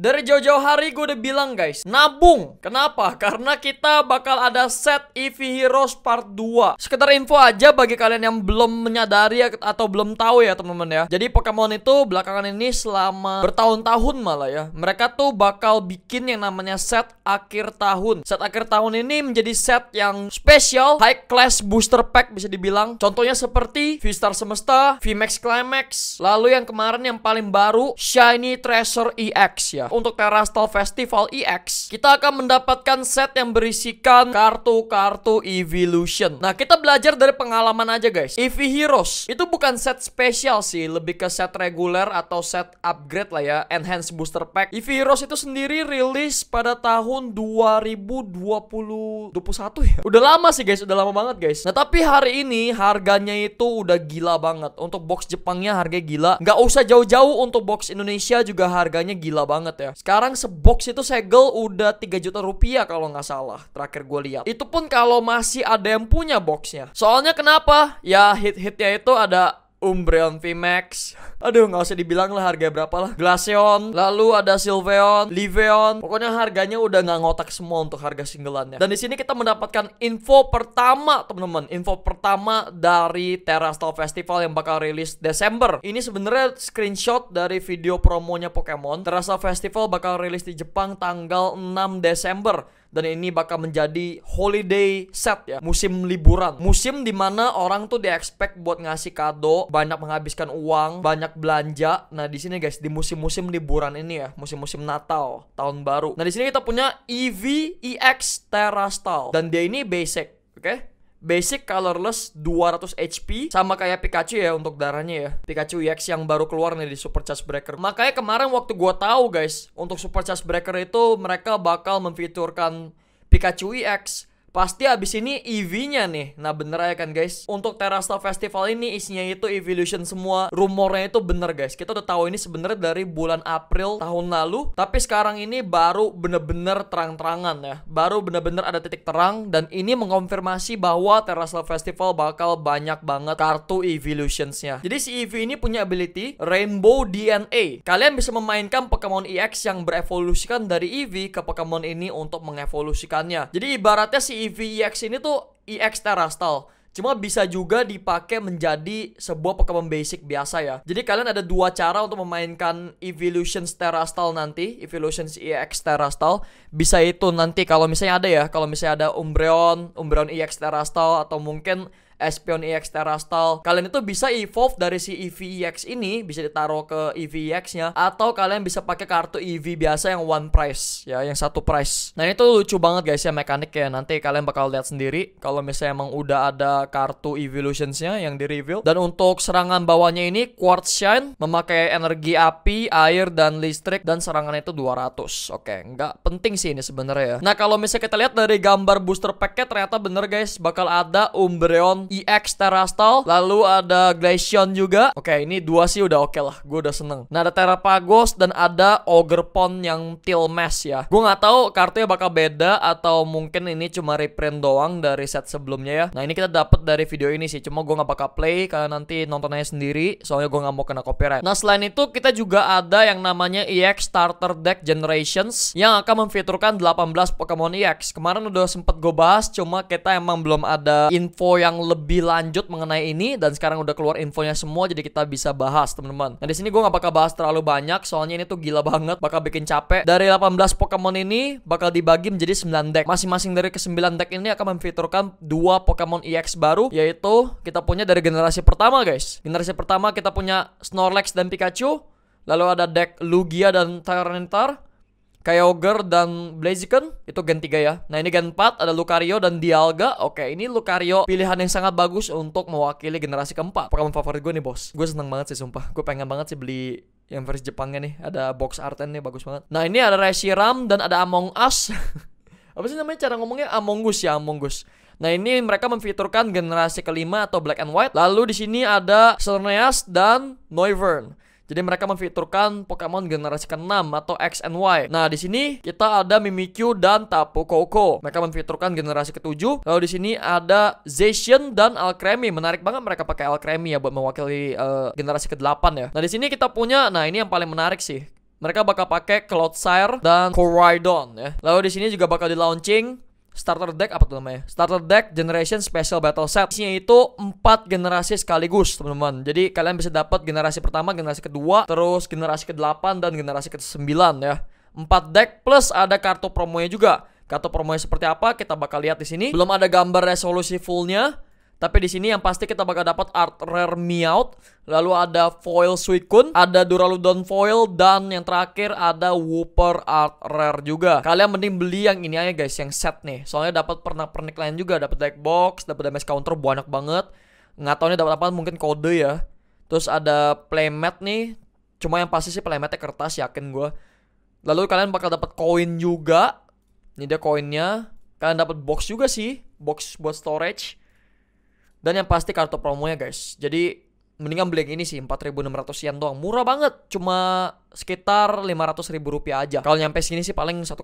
Dari jauh-jauh hari gue udah bilang guys, nabung. Kenapa? Karena kita bakal ada set Eevee Heroes Part 2. Sekedar info aja bagi kalian yang belum menyadari atau belum tahu ya teman-teman ya. Jadi Pokemon itu belakangan ini selama bertahun-tahun malah ya, mereka tuh bakal bikin yang namanya set akhir tahun. Set akhir tahun ini menjadi set yang spesial, high class booster pack bisa dibilang. Contohnya seperti V-Star Semesta, VMAX Climax, lalu yang kemarin yang paling baru Shiny Treasure EX ya. Untuk Terastal Festival EX, kita akan mendapatkan set yang berisikan kartu-kartu Evolution. Nah, kita belajar dari pengalaman aja guys. Eevee Heroes itu bukan set spesial sih, lebih ke set reguler atau set upgrade lah ya, enhanced booster pack. Eevee Heroes itu sendiri rilis pada tahun 2021 ya. Udah lama sih guys, udah lama banget guys. Nah, tapi hari ini harganya itu udah gila banget. Untuk box Jepangnya harganya gila. Nggak usah jauh-jauh, untuk box Indonesia juga harganya gila banget ya. Sekarang sebox itu segel udah 3 juta rupiah kalau nggak salah, terakhir gue lihat. Itu pun kalau masih ada yang punya boxnya. Soalnya kenapa? Ya hit-hitnya itu ada Umbreon VMAX. Aduh, nggak usah dibilang lah harganya berapa lah. Glaceon, lalu ada Sylveon, Liveon. Pokoknya harganya udah nggak ngotak semua untuk harga singleannya. Dan di sini kita mendapatkan info pertama, teman-teman. Info pertama dari Terastal Festival yang bakal rilis Desember. Ini sebenarnya screenshot dari video promonya Pokemon. Terastal Festival bakal rilis di Jepang tanggal 6 Desember. Dan ini bakal menjadi holiday set ya, musim liburan, musim dimana orang tuh di-expect buat ngasih kado, banyak menghabiskan uang, banyak belanja. Nah di sini guys, di musim-musim liburan ini ya, musim-musim Natal, tahun baru. Nah di sini kita punya Eevee EX Terastal dan dia ini basic, oke? Basic colorless 200 HP, sama kayak Pikachu ya untuk darahnya ya. Pikachu EX yang baru keluar nih di Super Charge Breaker. Makanya kemarin waktu gua tahu guys, untuk Super Charge Breaker itu mereka bakal memfiturkan Pikachu EX, pasti abis ini Eevee-nya nih. Nah bener ya kan guys, untuk Terastal Festival ini isinya itu Evolution semua. Rumornya itu bener guys, kita udah tahu ini sebenarnya dari bulan April tahun lalu, tapi sekarang ini baru bener-bener terang-terangan ya, baru bener-bener ada titik terang. Dan ini mengonfirmasi bahwa Terastal Festival bakal banyak banget kartu Evolutions-nya. Jadi si Eevee ini punya ability Rainbow DNA. Kalian bisa memainkan Pokemon EX yang berevolusikan dari Eevee ke Pokemon ini untuk mengevolusikannya. Jadi ibaratnya si Eevee EX ini tuh EX Terastal, cuma bisa juga dipakai menjadi sebuah Pokemon basic biasa ya. Jadi kalian ada dua cara untuk memainkan Evolutions Terastal nanti, Evolutions EX Terastal. Bisa itu nanti kalau misalnya ada ya, kalau misalnya ada Umbreon EX Terastal, atau mungkin Espeon EX Terastal, kalian itu bisa evolve dari si Eevee EX ini, bisa ditaruh ke Eevee EX-nya, atau kalian bisa pakai kartu Eevee biasa yang one price ya, yang satu price. Nah itu lucu banget guys ya mekanik ya, nanti kalian bakal lihat sendiri kalau misalnya emang udah ada kartu Evolutions-nya yang di reveal. Dan untuk serangan bawahnya ini Quartz Shine, memakai energi api, air, dan listrik, dan serangannya itu 200. Oke, nggak penting sih ini sebenarnya ya. Nah kalau misalnya kita lihat dari gambar booster packnya, ternyata bener guys, bakal ada Umbreon EX Terastal, lalu ada Glaceon juga. Oke, ini dua sih udah oke lah, gue udah seneng. Nah ada Terapagos dan ada Ogerpon yang Teal Mask ya. Gue nggak tahu kartunya bakal beda atau mungkin ini cuma reprint doang dari set sebelumnya ya. Nah ini kita dapat dari video ini sih, cuma gue nggak bakal play, kalian nanti nonton aja sendiri, soalnya gue nggak mau kena copyright. Nah selain itu kita juga ada yang namanya EX Starter Deck Generations yang akan memfiturkan 18 Pokemon EX. Kemarin udah sempet gue bahas, cuma kita emang belum ada info yang lebih lanjut mengenai ini, dan sekarang udah keluar infonya semua, jadi kita bisa bahas teman-teman. Nah di sini gue nggak bakal bahas terlalu banyak, soalnya ini tuh gila banget, bakal bikin capek. Dari 18 Pokemon ini bakal dibagi menjadi 9 deck. Masing-masing dari ke-9 deck ini akan memfiturkan 2 Pokemon EX baru, yaitu kita punya dari generasi pertama guys. Generasi pertama kita punya Snorlax dan Pikachu, lalu ada deck Lugia dan Tyranitar, Kyogre dan Blaziken, itu gen 3 ya. Nah ini gen 4 ada Lucario dan Dialga. Oke, ini Lucario pilihan yang sangat bagus untuk mewakili generasi keempat. Pokemon favorit gue nih bos. Gue seneng banget sih sumpah. Gue pengen banget sih beli yang versi Jepangnya nih. Ada box artnya nih, bagus banget. Nah ini ada Reshiram dan ada Among Us. Apa sih namanya cara ngomongnya? Among Us ya, Among Us. Nah ini mereka memfiturkan generasi kelima atau Black and White. Lalu di sini ada Xerneas dan Noivern. Jadi mereka memfiturkan Pokemon generasi ke-6 atau X and Y. Nah, di sini kita ada Mimikyu dan Tapu Koko. Mereka memfiturkan generasi ke-7. Lalu di sini ada Zacian dan Alcremie. Menarik banget mereka pakai Alcremie ya buat mewakili generasi ke-8 ya. Nah, di sini kita punya, nah ini yang paling menarik sih. Mereka bakal pakai Clodsire dan Koraidon ya. Lalu di sini juga bakal di launching starter deck, apa tuh namanya? Starter deck Generation Special Battle Set. Isinya itu 4 generasi sekaligus, teman-teman. Jadi kalian bisa dapat generasi pertama, generasi kedua, terus generasi ke-8 dan generasi ke-9 ya. 4 deck plus ada kartu promonya juga. Kartu promonya seperti apa? Kita bakal lihat di sini. Belum ada gambar resolusi fullnya. Tapi di sini yang pasti kita bakal dapat art rare Meowth, lalu ada foil Suicune, ada Duraludon foil, dan yang terakhir ada Wooper art rare juga. Kalian mending beli yang ini aja guys, yang set nih. Soalnya dapat pernak-pernik lain juga, dapat deck box, dapat damage counter banyak banget. Nggak tahu nih dapat apa, mungkin kode ya. Terus ada playmat nih. Cuma yang pasti sih playmatnya kertas, yakin gue. Lalu kalian bakal dapat koin juga. Ini dia koinnya. Kalian dapat box juga sih, box buat storage. Dan yang pasti kartu promonya guys. Jadi mendingan beli yang ini sih, 4.600 yen doang. Murah banget, cuma sekitar 500.000 rupiah aja. Kalau nyampe sini sih paling 1,5.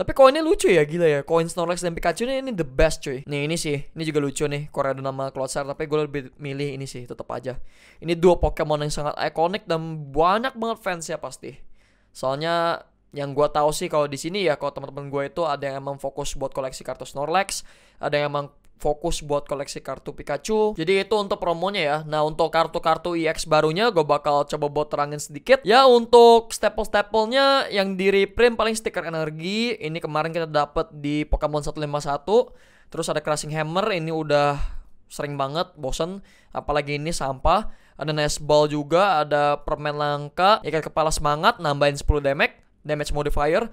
Tapi koinnya lucu ya, gila ya. Koin Snorlax dan Pikachu ini the best cuy. Nih ini sih, ini juga lucu nih, Koraidon nama Clodsire. Tapi gue lebih milih ini sih, tetap aja. Ini dua Pokemon yang sangat ikonik dan banyak banget fansnya pasti. Soalnya yang gue tahu sih kalau di sini ya, kalau teman-teman gue itu ada yang emang fokus buat koleksi kartu Snorlax, ada yang emang fokus buat koleksi kartu Pikachu. Jadi itu untuk promonya ya. Nah untuk kartu-kartu EX barunya gue bakal coba buat terangin sedikit. Ya untuk staple-staplenya yang di reprint paling stiker energi. Ini kemarin kita dapat di Pokemon 151. Terus ada Crushing Hammer, ini udah sering banget, bosen. Apalagi ini sampah. Ada Nesball juga, ada permen langka, ikat kepala semangat, nambahin 10 damage modifier.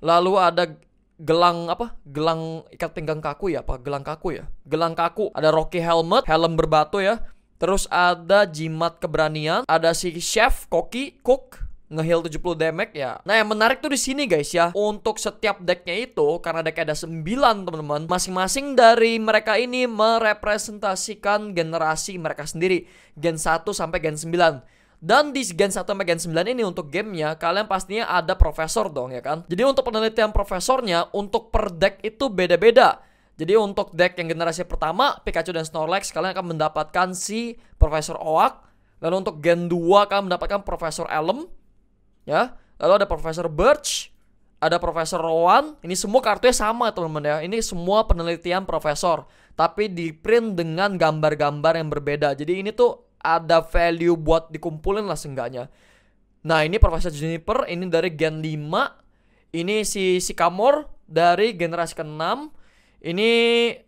Lalu ada gelang apa? Gelang ikat pinggang kaku ya? Apa? Gelang kaku ya? Gelang kaku. Ada Rocky Helmet, helm berbatu ya. Terus ada jimat keberanian, ada si Chef Koki Cook nge-heal 70 damage ya. Nah, yang menarik tuh di sini guys ya. Untuk setiap decknya itu, karena deck ada 9 teman-teman, masing-masing dari mereka ini merepresentasikan generasi mereka sendiri, Gen 1 sampai Gen 9. Dan di Gen 1 sampai Gen 9 ini untuk gamenya kalian pastinya ada profesor dong ya kan. Jadi untuk penelitian profesornya untuk per deck itu beda-beda. Jadi untuk deck yang generasi pertama Pikachu dan Snorlax kalian akan mendapatkan si Profesor Oak. Lalu untuk Gen 2 kalian mendapatkan Profesor Elm ya. Lalu ada Profesor Birch, ada Profesor Rowan. Ini semua kartunya sama teman-teman ya. Ini semua penelitian profesor, tapi di print dengan gambar-gambar yang berbeda. Jadi ini tuh ada value buat dikumpulin lah seenggaknya. Nah ini Profesor Juniper, ini dari Gen 5. Ini si Sycamore dari generasi ke-6. Ini,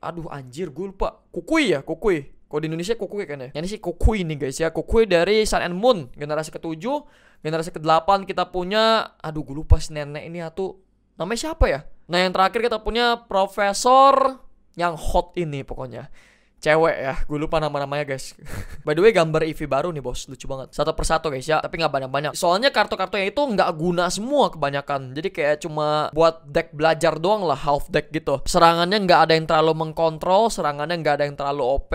aduh anjir gue lupa. Kukui ya, Kukui. Kalau di Indonesia Kukui kan ya. Ini sih Kukui nih guys ya. Kukui dari Sun and Moon, generasi ke-7. Generasi ke-8 kita punya, aduh gue lupa si nenek ini atuh. Namanya siapa ya? Nah yang terakhir kita punya Profesor yang hot ini pokoknya. Cewek ya, gue lupa nama-namanya guys. By the way gambar Eevee baru nih bos, lucu banget. Satu persatu guys ya, tapi gak banyak-banyak. Soalnya kartu-kartunya itu gak guna semua kebanyakan. Jadi kayak cuma buat deck belajar doang lah, half deck gitu. Serangannya gak ada yang terlalu mengkontrol, serangannya gak ada yang terlalu OP.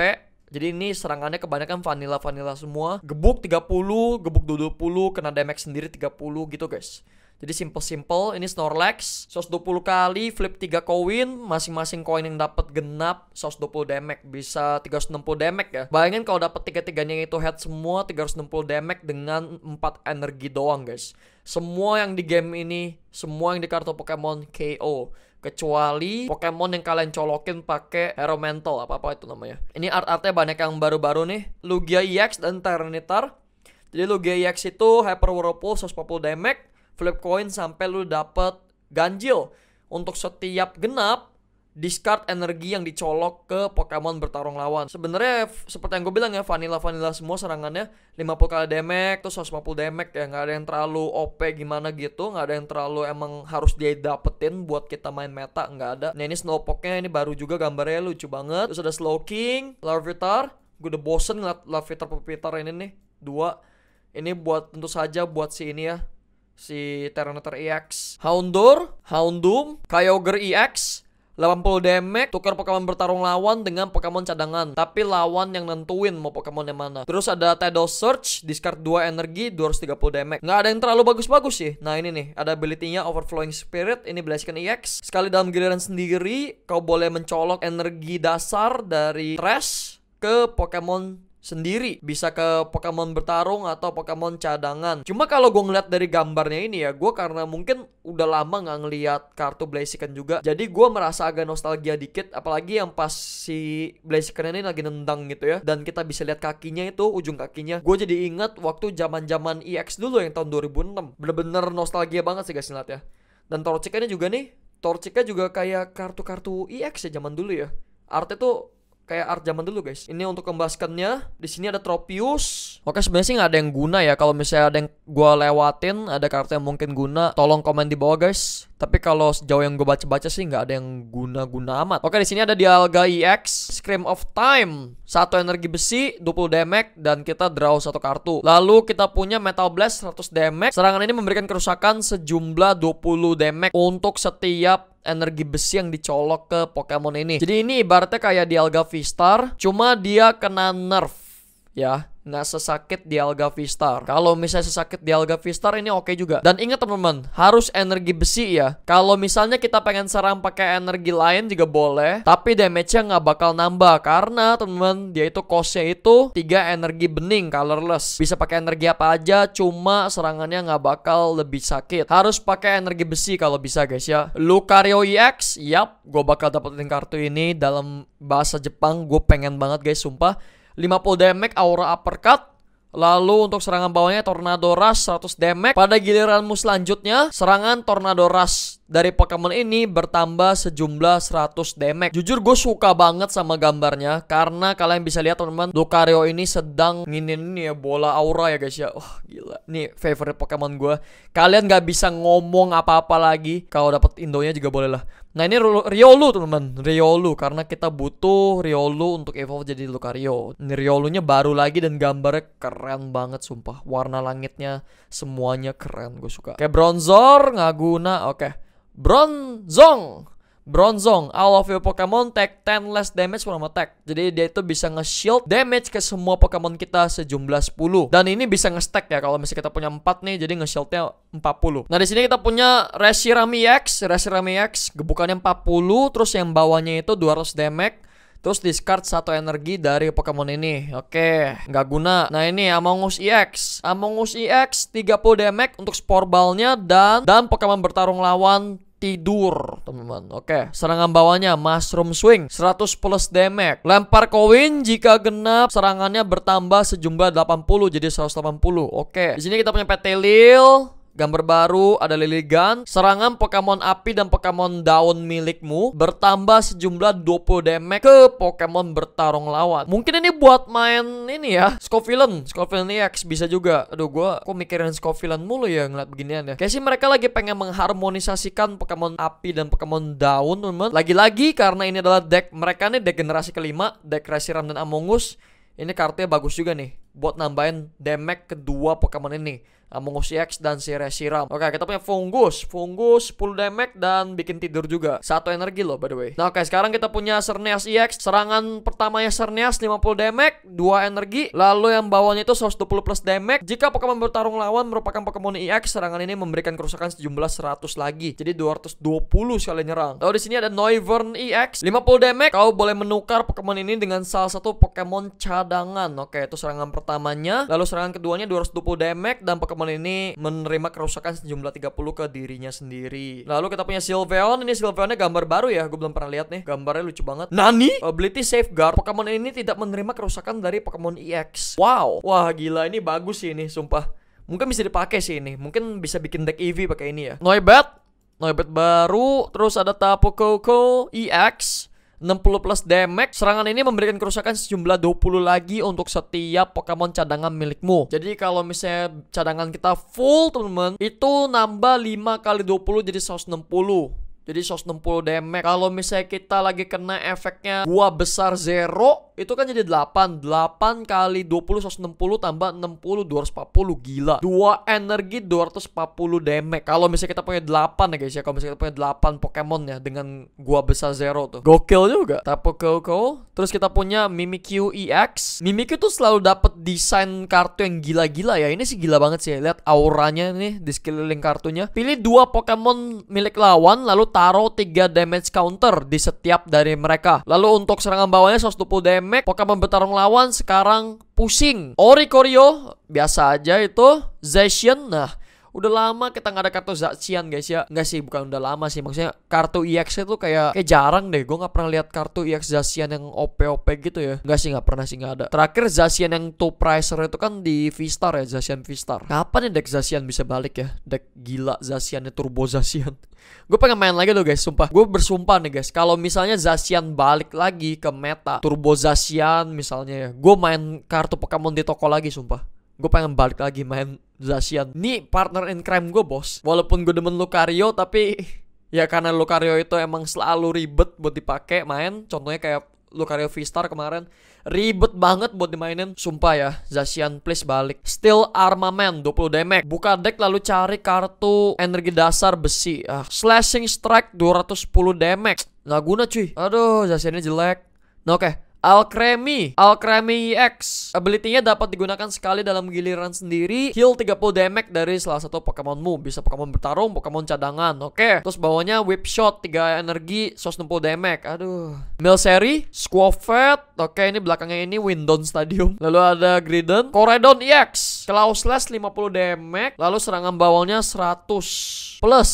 Jadi ini serangannya kebanyakan vanilla semua. Gebuk 30, gebuk 20, kena damage sendiri 30 gitu guys. Jadi simple, ini Snorlax 120 kali, flip 3 koin, masing-masing koin yang dapat genap 120 damage, bisa 360 damage ya. Bayangin kalau dapat tiga-tiganya itu head semua 360 damage dengan 4 energi doang guys. Semua yang di game ini, semua yang di kartu Pokemon KO. Kecuali Pokemon yang kalian colokin pakai Hero Mental, apa itu namanya. Ini art-artnya banyak yang baru-baru nih. Lugia EX dan Tyranitar. Jadi Lugia EX itu Hyper Whirlpool 140 damage, flip coin sampai lu dapet ganjil. Untuk setiap genap discard energi yang dicolok ke Pokemon bertarung lawan. Sebenarnya seperti yang gue bilang ya, vanilla semua serangannya 50 kali damage, terus 150 damage ya. Gak ada yang terlalu OP gimana gitu, gak ada yang terlalu emang harus dia dapetin buat kita main meta, gak ada. Nah ini Slowpoke-nya ini baru juga, gambarnya lucu banget. Terus ada Slowking, Larvitar. Gue udah bosen ngeliat Larvitar Pupitar ini nih, 2. Ini buat tentu saja buat si ini ya, si Tyranitar EX. Houndoom, Kyogre EX 80 damage, tukar Pokemon bertarung lawan dengan Pokemon cadangan, tapi lawan yang nentuin mau Pokemon yang mana. Terus ada Tidal Surge, discard 2 energi, 230 damage. Nggak ada yang terlalu bagus-bagus sih. Nah ini nih, ada ability-nya Overflowing Spirit, ini Blaziken EX. Sekali dalam giliran sendiri, kau boleh mencolok energi dasar dari Trash ke Pokemon sendiri, bisa ke Pokemon bertarung atau Pokemon cadangan. Cuma kalau gue ngeliat dari gambarnya ini ya, gue karena mungkin udah lama nggak ngeliat kartu Blaziken juga, jadi gue merasa agak nostalgia dikit. Apalagi yang pas si Blaziken ini lagi nendang gitu ya, dan kita bisa lihat kakinya itu, ujung kakinya. Gue jadi ingat waktu zaman EX dulu yang tahun 2006. Bener-bener nostalgia banget sih guys ngeliat ya. Dan Torchic-nya juga nih, Torchic-nya juga kayak kartu-kartu EX ya zaman dulu ya. Artnya tuh kayak art zaman dulu guys. Ini untuk kembaskannya. Di sini ada Tropius. Oke, sebenarnya sih nggak ada yang guna ya. Kalau misalnya ada yang gue lewatin, ada kartu yang mungkin guna, tolong komen di bawah guys. Tapi kalau sejauh yang gue baca-baca sih nggak ada yang guna-guna amat. Oke, di sini ada Dialga EX, Scream of Time, 1 energi besi, 20 damage, dan kita draw 1 kartu. Lalu kita punya Metal Blast, 100 damage. Serangan ini memberikan kerusakan sejumlah 20 damage untuk setiap energi besi yang dicolok ke Pokemon ini. Jadi ini ibaratnya kayak Dialga V-Star, cuma dia kena nerf ya, nggak sesakit Dialga V-Star. Kalau misalnya sesakit Dialga V-Star ini oke juga. Dan ingat teman-teman, harus energi besi ya. Kalau misalnya kita pengen serang pakai energi lain juga boleh, tapi damage-nya nggak bakal nambah karena teman-teman dia itu cost-nya itu 3 energi bening colorless. Bisa pakai energi apa aja, cuma serangannya nggak bakal lebih sakit. Harus pakai energi besi kalau bisa guys ya. Lucario EX, yap, gue bakal dapetin kartu ini dalam bahasa Jepang. Gue pengen banget guys, sumpah. 50 damage aura uppercut. Lalu untuk serangan bawahnya Tornado Rush 100 damage. Pada giliranmu selanjutnya, serangan Tornado Rush dari Pokemon ini bertambah sejumlah 100 damage. Jujur gue suka banget sama gambarnya, karena kalian bisa lihat teman-teman, Lucario ini sedang nginin ini ya, bola aura ya guys ya. Wah gila, ini favorite Pokemon gue. Kalian gak bisa ngomong apa-apa lagi. Kalau dapat Indonya juga boleh lah. Nah ini Riolu teman-teman, Riolu, karena kita butuh Riolu untuk evolve jadi Lucario. Ini Riolunya baru lagi dan gambarnya keren banget sumpah. Warna langitnya semuanya keren, gue suka. Kayak Bronzor nggak guna, oke. Bronzong, all of your Pokemon take 10 less damage from attack. Jadi dia itu bisa nge-shield damage ke semua Pokemon kita sejumlah 10. Dan ini bisa nge-stack ya, kalau misalnya kita punya 4 nih, jadi nge-shieldnya 40. Nah di sini kita punya Reshiram EX, gebukannya 40, terus yang bawahnya itu 200 damage. Terus discard 1 energi dari Pokemon ini. Oke, nggak guna. Nah ini Amoonguss EX, 30 damage untuk Spore Ball-nya, dan Pokemon bertarung lawan tidur teman-teman. Oke, serangan bawahnya Mushroom Swing, 100 plus damage. Lempar koin jika genap, serangannya bertambah sejumlah 80 jadi 180. Oke, di sini kita punya Petilil. Gambar baru, ada Lilligan. Serangan Pokemon api dan Pokemon daun milikmu bertambah sejumlah 20 damage ke Pokemon bertarung lawan. Mungkin ini buat main ini ya, Scovillain EX bisa juga. Aduh, gua kok mikirin Scovillain mulu ya ngeliat beginian ya. Kayak sih mereka lagi pengen mengharmonisasikan Pokemon api dan Pokemon daun teman-teman. Lagi-lagi karena ini adalah deck mereka nih, deck generasi kelima, deck Reshiram dan Amoonguss. Ini kartunya bagus juga nih buat nambahin damage kedua Pokemon ini, Amoonguss EX dan si Reshiram. Oke, kita punya Fungus 10 damage dan bikin tidur juga. 1 energi loh by the way. Nah oke, sekarang kita punya Xerneas EX. Serangan pertamanya Xerneas 50 damage, 2 energi. Lalu yang bawahnya itu 120 plus damage. Jika Pokemon bertarung lawan merupakan Pokemon EX, serangan ini memberikan kerusakan sejumlah 100 lagi. Jadi 220 sekali nyerang. Lalu di sini ada Noivern EX, 50 damage. Kau boleh menukar Pokemon ini dengan salah satu Pokemon cadangan. Oke, itu serangan pertamanya. Lalu serangan keduanya 220 damage dan Pokemon ini menerima kerusakan sejumlah 30 ke dirinya sendiri. Lalu kita punya Sylveon. Ini Sylveonnya gambar baru ya, gue belum pernah lihat nih. Gambarnya lucu banget. Nani? Ability Safeguard. Pokemon ini tidak menerima kerusakan dari Pokemon EX. Wow. Wah gila, ini bagus sih ini sumpah. Mungkin bisa dipakai sih ini. Mungkin bisa bikin deck EV pakai ini ya. Noibat baru. Terus ada Tapu Koko EX, 60 plus damage. Serangan ini memberikan kerusakan sejumlah 20 lagi untuk setiap Pokemon cadangan milikmu. Jadi kalau misalnya cadangan kita full teman-teman, itu nambah 5 kali 20 jadi 160. Jadi 160 damage. Kalau misalnya kita lagi kena efeknya gua besar zero, itu kan jadi 8 kali 20 160 tambah 60 240. Gila. 2 energi 240 damage. Kalau misalnya kita punya 8 ya guys ya. Kalau misalnya kita punya 8 Pokemon ya dengan gua besar zero tuh. Gokil juga. Tapu Koko. Terus kita punya Mimikyu EX. Mimikyu tuh selalu dapat desain kartu yang gila-gila ya. Ini sih gila banget sih. Lihat auranya nih di sekeliling kartunya. Pilih 2 Pokemon milik lawan lalu taruh 3 damage counter di setiap dari mereka. Lalu untuk serangan bawahnya 120 damage. Pokemon bertarung lawan sekarang pusing. Oricorio biasa aja itu. Zacian, nah udah lama kita nggak ada kartu Zacian guys ya. Nggak sih, bukan udah lama sih, maksudnya kartu EX itu kayak jarang deh. Gue nggak pernah lihat kartu EX Zacian yang OP gitu ya. Nggak sih, nggak pernah sih, nggak ada. Terakhir Zacian yang 2 pricer itu kan di V-Star ya, Zacian V-Star. Kapan nih deck Zacian bisa balik ya? Deck gila Zaciannya, Turbo Zacian. Gue pengen main lagi loh guys, sumpah. Gue bersumpah nih guys, kalau misalnya Zacian balik lagi ke meta, Turbo Zacian misalnya ya, gue main kartu Pokemon di toko lagi, sumpah. Gue pengen balik lagi main Zacian. Ini partner in crime gue bos. Walaupun gue demen Lucario, tapi ya karena Lucario itu emang selalu ribet buat dipakai main. Contohnya kayak Lucario V-Star kemarin, ribet banget buat dimainin. Sumpah ya, Zacian please balik. Steel Armament 20 damage. Buka deck lalu cari kartu energi dasar besi. Slashing Strike 210 damage. Nggak guna cuy. Aduh, Zaciannya jelek. Nah oke. Alcremie EX. Ability-nya dapat digunakan sekali dalam giliran sendiri. Heal 30 damage dari salah satu Pokemonmu. Bisa Pokemon bertarung, Pokemon cadangan. Oke. Terus bawahnya Whip Shot 3 energi, 160 damage. Aduh. Milcery, Squavett. Oke, ini belakangnya ini Windon Stadium. Lalu ada Greedent, Koredon EX. Claw Slash 50 damage. Lalu serangan bawahnya 100 plus.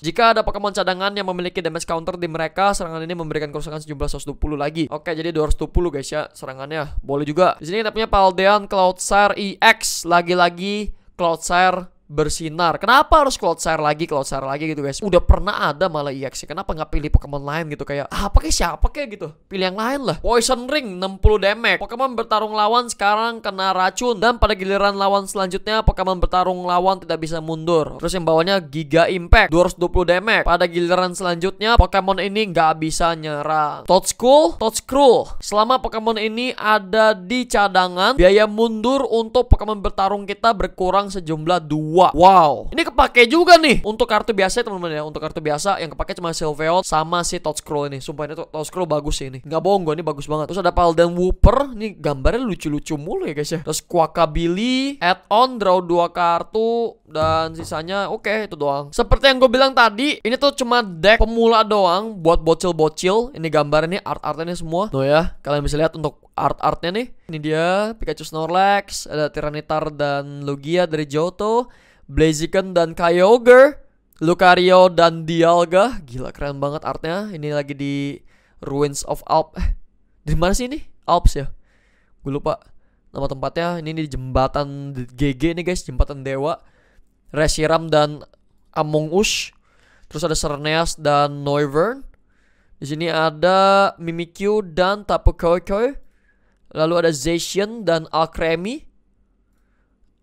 Jika ada Pokemon cadangan yang memiliki damage counter di mereka, serangan ini memberikan kerusakan sejumlah 120 lagi. Oke, jadi 220 guys ya serangannya. Boleh juga. Di sini kita punya Paldean Cloudshare EX. Lagi-lagi Cloudshare bersinar. Kenapa harus Cloudshare lagi gitu guys? Udah pernah ada malah EX. Kenapa nggak pilih Pokemon lain gitu, kayak pakai siapa kayak gitu? Pilih yang lain lah. Poison Ring 60 damage. Pokemon bertarung lawan sekarang kena racun, dan pada giliran lawan selanjutnya Pokemon bertarung lawan tidak bisa mundur. Terus yang bawahnya Giga Impact 220 damage. Pada giliran selanjutnya Pokemon ini nggak bisa nyerang. Toadskrull. Selama Pokemon ini ada di cadangan, biaya mundur untuk Pokemon bertarung kita berkurang sejumlah 2. Wow, ini kepake juga nih untuk kartu biasa teman-teman ya. Untuk kartu biasa yang kepake cuma Sylveon sama si Toadskrull ini. Sumpah ini Toadskrull bagus sih ini. Nggak bohong gue, ini bagus banget. Terus ada Paldean Wooper. Ini gambarnya lucu-lucu mulu ya guys ya. Terus Quacabilly, add-on, draw 2 kartu, dan sisanya oke, itu doang. Seperti yang gue bilang tadi, ini tuh cuma deck pemula doang buat bocil-bocil. Ini gambarnya nih, art-artnya semua. Tuh ya, kalian bisa lihat untuk art-artnya nih. Ini dia Pikachu Snorlax, ada Tyranitar dan Lugia dari Johto, Blaziken dan Kyogre, Lucario dan Dialga. Gila keren banget artnya. Ini lagi di Ruins of Alps. Di mana sih ini? Alps ya? Gue lupa nama tempatnya. Ini di jembatan GG nih guys, jembatan dewa. Reshiram dan Among Us. Terus ada Xerneas dan Noivern. Di sini ada Mimikyu dan Tapu Koko. Lalu ada Zacian dan Alcremie.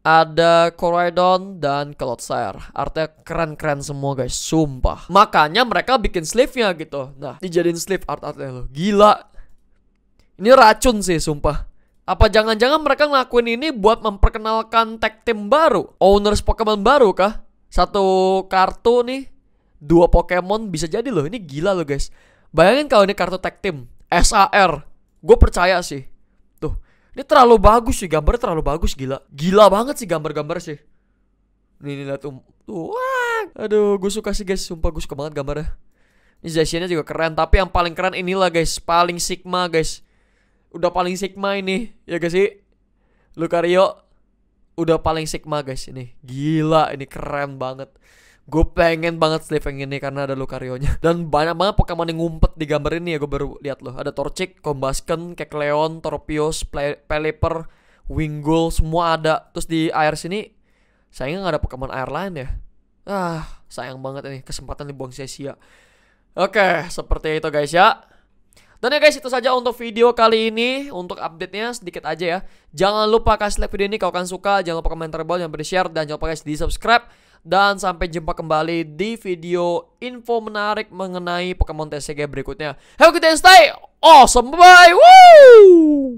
Ada Koraidon dan Cloudshare. Artinya keren-keren semua guys, sumpah. Makanya mereka bikin sleeve-nya gitu. Nah, dijadiin sleeve art-artnya loh. Gila. Ini racun sih, sumpah. Apa jangan-jangan mereka ngelakuin ini buat memperkenalkan tag team baru? Owners Pokemon baru kah? Satu kartu nih, 2 Pokemon bisa jadi loh. Ini gila loh guys. Bayangin kalau ini kartu tag team SAR. Gue percaya sih. Tuh, ini terlalu bagus sih, gambarnya terlalu bagus, gila. Gila banget sih gambar-gambar sih. Nih lihat tuh. Wah. Aduh, gue suka sih guys, sumpah gue suka banget gambarnya. Ini Zaciannya juga keren, tapi yang paling keren inilah guys, paling Sigma guys. Udah paling Sigma ini, ya guys sih. Lucario udah paling Sigma guys ini. Gila, ini keren banget. Gue pengen banget sleeve yang ini karena ada Lucario-nya. Dan banyak banget Pokemon yang ngumpet di gambar ini ya, gue baru lihat loh. Ada Torchic, Combusken, Kecleon, Torpius, Pelipper, Wingull, semua ada. Terus di air sini sayangnya nggak ada Pokemon air lain ya. Sayang banget ini, kesempatan dibuang sia-sia. Oke, seperti itu guys ya. Dan ya guys, itu saja untuk video kali ini. Untuk update-nya sedikit aja ya. Jangan lupa kasih like video ini kalau kalian suka. Jangan lupa komentar bawah, jangan lupa di share, dan jangan lupa guys di subscribe. Dan sampai jumpa kembali di video info menarik mengenai Pokemon TCG berikutnya. Have a good day and stay awesome, bye. Woo!